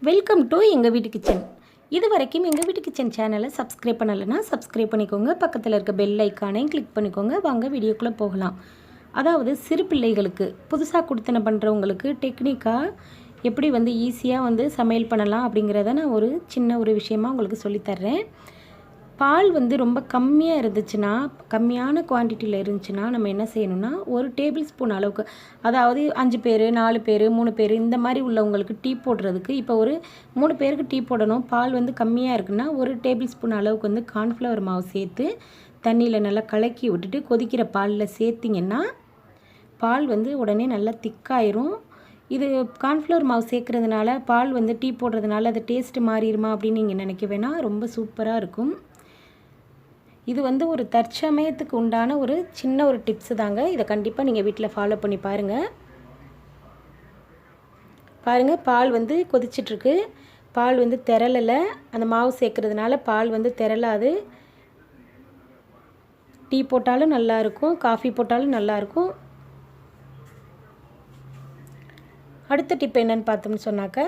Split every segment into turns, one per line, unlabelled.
Welcome to எங்கள் வீட்டு kitchen. இது வரைக்கும் எங்கள் வீட்டு கிச்சன் சேனலை சப்ஸ்கிரைப் பண்ணலைன்னா சப்ஸ்கிரைப் பண்ணிக்கோங்க. பக்கத்தில் இருக்க பெல் ஐக்கானையும் கிளிக் பண்ணிக்கோங்க. வாங்க வீடியோக்குள்ளே போகலாம். அதாவது சிறு பிள்ளைகளுக்கு புதுசாக கொடுத்தன பண்ணுறவங்களுக்கு டெக்னிக்காக எப்படி ஈஸியாக சமையல் பண்ணலாம் அப்படிங்கிறத நான் ஒரு சின்ன விஷயமாக உங்களுக்கு சொல்லித்தர்றேன். பால் ரொம்ப கம்மியாக இருந்துச்சுன்னா, கம்மியான குவான்டிட்டியில் இருந்துச்சுன்னா நம்ம என்ன செய்யணும்னா, ஒரு டேபிள் ஸ்பூன் அளவுக்கு, அதாவது 5 பேர் 4 பேர் 3 பேர் இந்த மாதிரி உள்ளவங்களுக்கு டீ போடுறதுக்கு, இப்போ ஒரு 3 பேருக்கு டீ போடணும், பால் கம்மியாக இருக்குன்னா ஒரு டேபிள் ஸ்பூன் அளவுக்கு கார்ன்ஃப்ளவர் மாவு சேர்த்து தண்ணியில் நல்லா கலக்கி விட்டுட்டு கொதிக்கிற பாலில் சேர்த்திங்கன்னா பால் உடனே நல்லா திக்காயிரும். இது கார்ன்ஃப்ளவர் மாவு சேர்க்குறதுனால பால் டீ போடுறதுனால அது டேஸ்ட்டு மாறிடுமா அப்படின்னு நீங்கள் நினைக்க வேணாம். ரொம்ப சூப்பராக இருக்கும். இது ஒரு தற்சமயத்துக்கு உண்டான ஒரு சின்ன டிப்ஸு தாங்க. இதை கண்டிப்பாக நீங்கள் வீட்டில் ஃபாலோ பண்ணி பாருங்கள். பால் கொதிச்சிட்ருக்கு. பால் திரளலை. அந்த மாவு சேர்க்குறதுனால பால் திரளாது. டீ போட்டாலும் நல்லாயிருக்கும், காஃபி போட்டாலும் நல்லாயிருக்கும். அடுத்த டிப் என்னென்னு பார்த்தோம்னு சொன்னாக்க,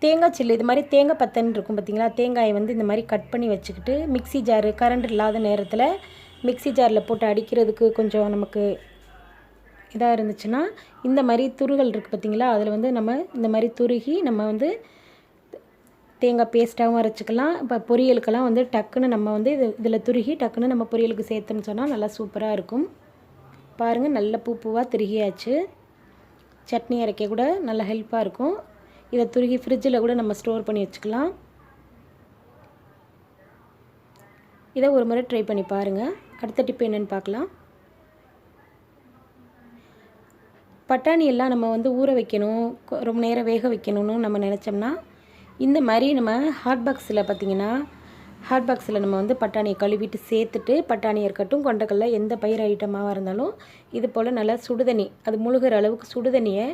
தேங்காய் சில்லு, இது மாதிரி தேங்காய் பத்தன்னு இருக்கும் பார்த்திங்களா, தேங்காயை இந்த மாதிரி கட் பண்ணி வச்சுக்கிட்டு மிக்ஸி ஜாரு, கரண்ட் இல்லாத நேரத்தில் மிக்ஸி ஜாரில் போட்டு அடிக்கிறதுக்கு கொஞ்சம் நமக்கு இதாக இருந்துச்சுன்னா, இந்த மாதிரி துருகள் இருக்குது பார்த்திங்களா, அதில் நம்ம இந்த மாதிரி துருகி நம்ம தேங்காய் பேஸ்ட்டாகவும் அரைச்சிக்கலாம். இப்போ பொரியலுக்கெல்லாம் டக்குன்னு நம்ம இதில் துருகி டக்குன்னு நம்ம பொரியலுக்கு சேர்த்தோம்னு சொன்னால் நல்லா சூப்பராக இருக்கும். பாருங்கள், நல்ல பூவாக திருகியாச்சு. சட்னி அரைக்க கூட நல்லா ஹெல்ப்பாக இருக்கும். இதை துருகி ஃப்ரிட்ஜில் கூட நம்ம ஸ்டோர் பண்ணி வச்சுக்கலாம். இதை ஒரு முறை ட்ரை பண்ணி பாருங்கள். அடுத்த டிப் என்னென்னு பார்க்கலாம். பட்டாணி எல்லாம் நம்ம ஊற வைக்கணும், ரொம்ப நேரம் வேக வைக்கணும்னு நம்ம நினச்சோம்னா, இந்த மாதிரி நம்ம ஹாட் பாக்ஸில் பார்த்திங்கன்னா, ஹாட் பாக்ஸில் நம்ம பட்டாணியை கழுவிட்டு சேர்த்துட்டு, பட்டாணி இருக்கட்டும் கொண்டக்கடலை எந்த பயிர் ஐட்டமாக இருந்தாலும் இது போல் நல்லா சுடுதண்ணி, அது முழுகிற அளவுக்கு சுடுதண்ணியை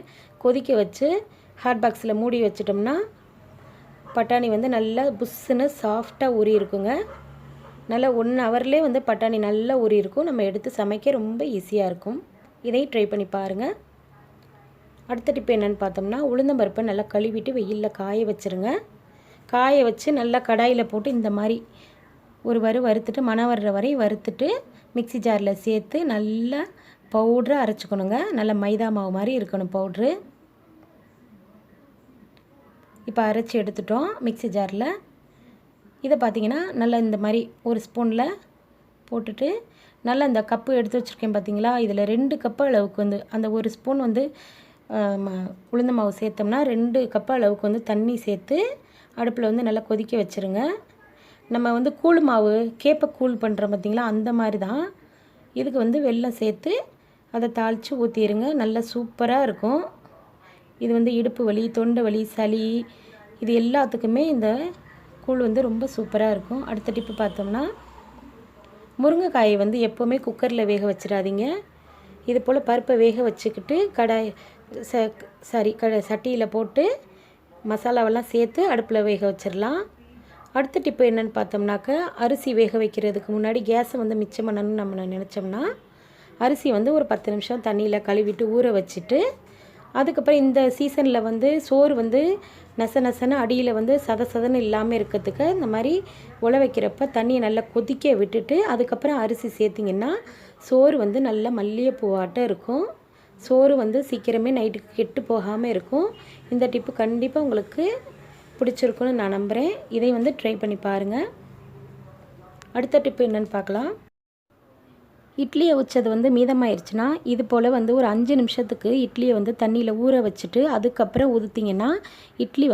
கொதிக்க வச்சு ஹாட் பாக்ஸில் மூடி வச்சிட்டோம்னா பட்டாணி நல்லா புஷ்ஷுன்னு சாஃப்டாக ஊறி இருக்குங்க. நல்லா 1 ஹவர்லேயே பட்டாணி நல்லா ஊறி இருக்கும். நம்ம எடுத்து சமைக்க ரொம்ப ஈஸியாக இருக்கும். இதையும் ட்ரை பண்ணி பாருங்கள். அடுத்த டிப் என்னென்னு பார்த்தோம்னா, உளுந்தம்பருப்பை நல்லா கழுவிட்டு வெயிலில் காய வச்சுருங்க. காய வச்சு நல்லா கடாயில் போட்டு இந்த மாதிரி ஒரு வறுத்துட்டு மணம் வர்ற வரை வறுத்துட்டு மிக்ஸி ஜாரில் சேர்த்து நல்லா பவுட்ரு அரைச்சிக்கணுங்க. நல்லா மைதா மாவு மாதிரி இருக்கணும் பவுட்ரு. இப்போ அரைச்சி எடுத்துட்டோம் மிக்ஸி ஜாரில். இதை பார்த்திங்கன்னா நல்லா இந்த மாதிரி ஒரு ஸ்பூனில் போட்டுட்டு நல்லா இந்த கப்பு எடுத்து வச்சுருக்கேன் பார்த்திங்களா, இதில் 2 கப்பு அளவுக்கு அந்த ஒரு ஸ்பூன் உளுந்த மாவு சேர்த்தோம்னா 2 கப்பு அளவுக்கு தண்ணி சேர்த்து அடுப்பில் நல்லா கொதிக்க வச்சுருங்க. நம்ம கூழ் மாவு கேப்பை கூழ் பண்ணுறோம் பார்த்திங்களா, அந்த மாதிரி தான். இதுக்கு வெல்லம் சேர்த்து அதை தாளித்து ஊற்றிடுங்க. நல்லா சூப்பராக இருக்கும். இது இடுப்பு வலி, தொண்டை வலி, சளி இது எல்லாத்துக்குமே இந்த கூழ் ரொம்ப சூப்பராக இருக்கும். அடுத்த டிப்பு பார்த்தோம்னா, முருங்கைக்காயை எப்போவுமே குக்கரில் வேக வச்சிடாதீங்க. இது போல் பருப்பை வேக வச்சுக்கிட்டு சட்டியில் போட்டு மசாலாவெல்லாம் சேர்த்து அடுப்பில் வேக வச்சிடலாம். அடுத்த டிப்பு என்னென்னு பார்த்தோம்னாக்க, அரிசி வேக வைக்கிறதுக்கு முன்னாடி கேஸை மிச்சம் பண்ணணும்னு நம்ம நினச்சோம்னா, அரிசி ஒரு 10 நிமிஷம் தண்ணியில் கழுவிட்டு ஊற வச்சுட்டு, அதுக்கப்புறம் இந்த சீசனில் சோறு நச நசன்னு அடியில் சதன்னு இல்லாமல் இருக்கிறதுக்கு இந்த மாதிரி உல வைக்கிறப்ப தண்ணியை நல்லா கொதிக்க விட்டுட்டு அதுக்கப்புறம் அரிசி சேர்த்திங்கன்னா சோறு நல்லா மல்லிகைப்பூவாட்டம் இருக்கும். சோறு சீக்கிரமே நைட்டுக்கு கெட்டு போகாமல் இருக்கும். இந்த டிப்பு கண்டிப்பாக உங்களுக்கு பிடிச்சிருக்குன்னு நான் நம்புகிறேன். இதை ட்ரை பண்ணி பாருங்கள். அடுத்த டிப்பு என்னென்னு பார்க்கலாம். இட்லியை வச்சது மீதமாயிருச்சுன்னா இது போல் ஒரு 5 நிமிஷத்துக்கு இட்லியை தண்ணியில் ஊற வச்சுட்டு அதுக்கப்புறம் ஊற்றிங்கன்னா இட்லி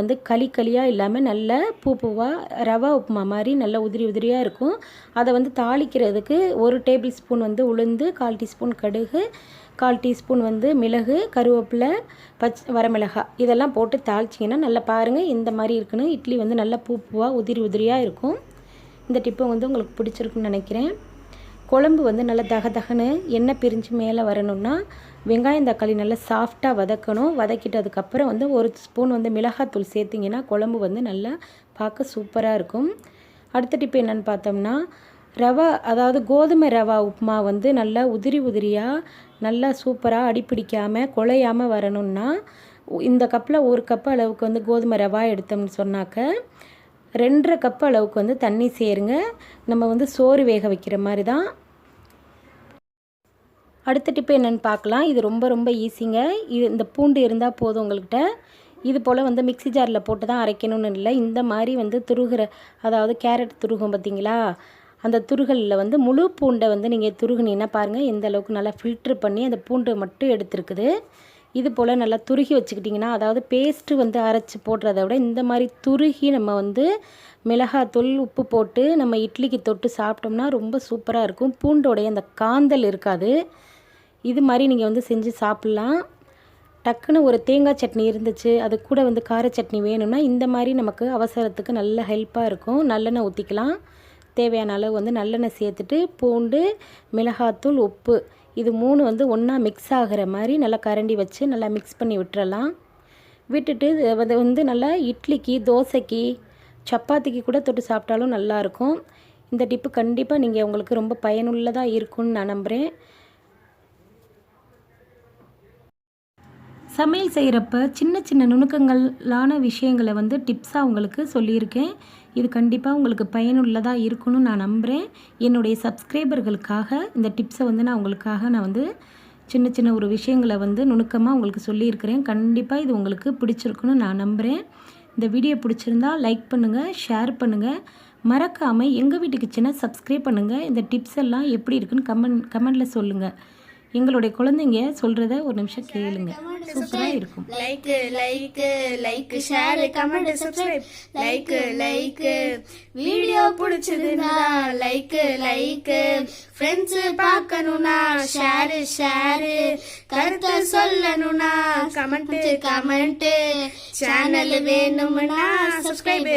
களியாக இல்லாமல் நல்ல பூவாக ரவா உப்புமா மாதிரி நல்லா உதிரியாக இருக்கும். அதை தாளிக்கிறதுக்கு 1 டேபிள் ஸ்பூன் உளுந்து, 1/4 டீஸ்பூன் கடுகு, 1/4 டீஸ்பூன் மிளகு, கருவேப்பிலை, வரமிளகாய் இதெல்லாம் போட்டு தாளிச்சிங்கன்னா நல்லா பாருங்கள் இந்த மாதிரி இருக்குன்னு இட்லி நல்லா பூவாக உதிரியாக இருக்கும். இந்த டிப்பு உங்களுக்கு பிடிச்சிருக்குன்னு நினைக்கிறேன். குழம்பு நல்லா தகன்னு எண்ணெய் பிரிஞ்சு மேலே வரணும்னா வெங்காயம் தக்காளி நல்லா சாஃப்டாக வதக்கணும். வதக்கிட்டு அதுக்கப்புறம் 1 ஸ்பூன் மிளகாத்தூள் சேர்த்திங்கன்னா குழம்பு நல்லா பார்க்க சூப்பராக இருக்கும். அடுத்த டிப்பு என்னென்னு பார்த்தோம்னா, ரவா, அதாவது கோதுமை ரவா உப்புமா நல்லா உதிரியாக நல்லா சூப்பராக அடிப்பிடிக்காமல் குழையாமல் வரணும்னா இந்த கப்பில் 1 கப் அளவுக்கு வந்து கோதுமை ரவா எடுத்தோம்னு சொன்னாக்க 2.5 கப் அளவுக்கு வந்து தண்ணி சேருங்க. நம்ம வந்து சோறு வேக வைக்கிற மாதிரி தான். அடுத்த டிப்பு என்னென்னு பார்க்கலாம். இது ரொம்ப ரொம்ப ஈஸிங்க. இந்த பூண்டு இருந்தால் போதும் உங்கள்கிட்ட. இது போல் வந்து மிக்ஸி ஜாரில் போட்டு தான் அரைக்கணும்னு இல்லை. இந்த மாதிரி வந்து துருகிற, அதாவது கேரட் துருகும் பார்த்தீங்களா, அந்த துருகலில் வந்து முழு பூண்டை வந்து நீங்கள் துருகுனீங்கன்னா பாருங்கள் எந்த அளவுக்கு நல்லா ஃபில்ட்ரு பண்ணி அந்த பூண்டை மட்டும் எடுத்துருக்குது. இது போல் நல்லா துருகி வச்சுக்கிட்டிங்கன்னா, அதாவது பேஸ்ட்டு வந்து அரைச்சி போடுறத விட இந்த மாதிரி துருகி நம்ம வந்து மிளகாத்தூள் உப்பு போட்டு நம்ம இட்லிக்கு தொட்டு சாப்பிட்டோம்னா ரொம்ப சூப்பராக இருக்கும். பூண்டோடைய அந்த காந்தல் இருக்காது. இது மாதிரி நீங்கள் வந்து செஞ்சு சாப்பிட்லாம். டக்குன்னு ஒரு தேங்காய் சட்னி இருந்துச்சு, அது கூட வந்து கார சட்னி வேணும்னா இந்த மாதிரி நமக்கு அவசரத்துக்கு நல்ல ஹெல்ப்பாக இருக்கும். நல்லெண்ணெய் ஊற்றிக்கலாம். தேவையான அளவு வந்து நல்லெண்ணெய் சேர்த்துட்டு பூண்டு, மிளகாத்தூள், உப்பு இது 3 வந்து ஒன்றா மிக்ஸ் ஆகிற மாதிரி நல்லா கரண்டி வச்சு நல்லா மிக்ஸ் பண்ணி விட்டுறலாம். விட்டுட்டு அதை வந்து நல்லா இட்லிக்கு, தோசைக்கு, சப்பாத்திக்கு கூட தொட்டு சாப்பிட்டாலும் நல்லாயிருக்கும். இந்த டிப்பு கண்டிப்பாக நீங்கள் உங்களுக்கு ரொம்ப பயனுள்ளதாக இருக்கும்னு நான் நம்புகிறேன். சமையல் செய்கிறப்ப சின்ன சின்ன நுணுக்கங்களான விஷயங்களை வந்து டிப்ஸாக உங்களுக்கு சொல்லியிருக்கேன். இது கண்டிப்பாக உங்களுக்கு பயனுள்ளதாக இருக்கும்னு நான் நம்புகிறேன். என்னுடைய சப்ஸ்கிரைபர்களுக்காக இந்த டிப்ஸை வந்து நான் வந்து சின்ன சின்ன ஒரு விஷயங்களை வந்து நுணுக்கமாக உங்களுக்கு சொல்லியிருக்கிறேன். கண்டிப்பாக இது உங்களுக்கு பிடிச்சிருக்குன்னு நான் நம்புகிறேன். இந்த வீடியோ பிடிச்சிருந்தா லைக் பண்ணுங்கள், ஷேர் பண்ணுங்கள். மறக்காமல் எங்கள் வீட்டு கிச்சனை சப்ஸ்கிரைப் பண்ணுங்கள். இந்த டிப்ஸ் எல்லாம் எப்படி இருக்குன்னு கமெண்டில் சொல்லுங்கள். எங்களுடைய குழந்தைங்க சொல்கிறத ஒரு நிமிஷம் கேளுங்க. சூப்பராக இருக்கும்.
Like share comment subscribe. Like video பிடிச்சதுன்னா லைக் ஃப்ரெண்ட்ஸ் பார்க்கணும்னா ஷேர் கருத்தை சொல்லணும்னா கமெண்ட் சேனல் வேணும்னா சப்ஸ்கிரைப்.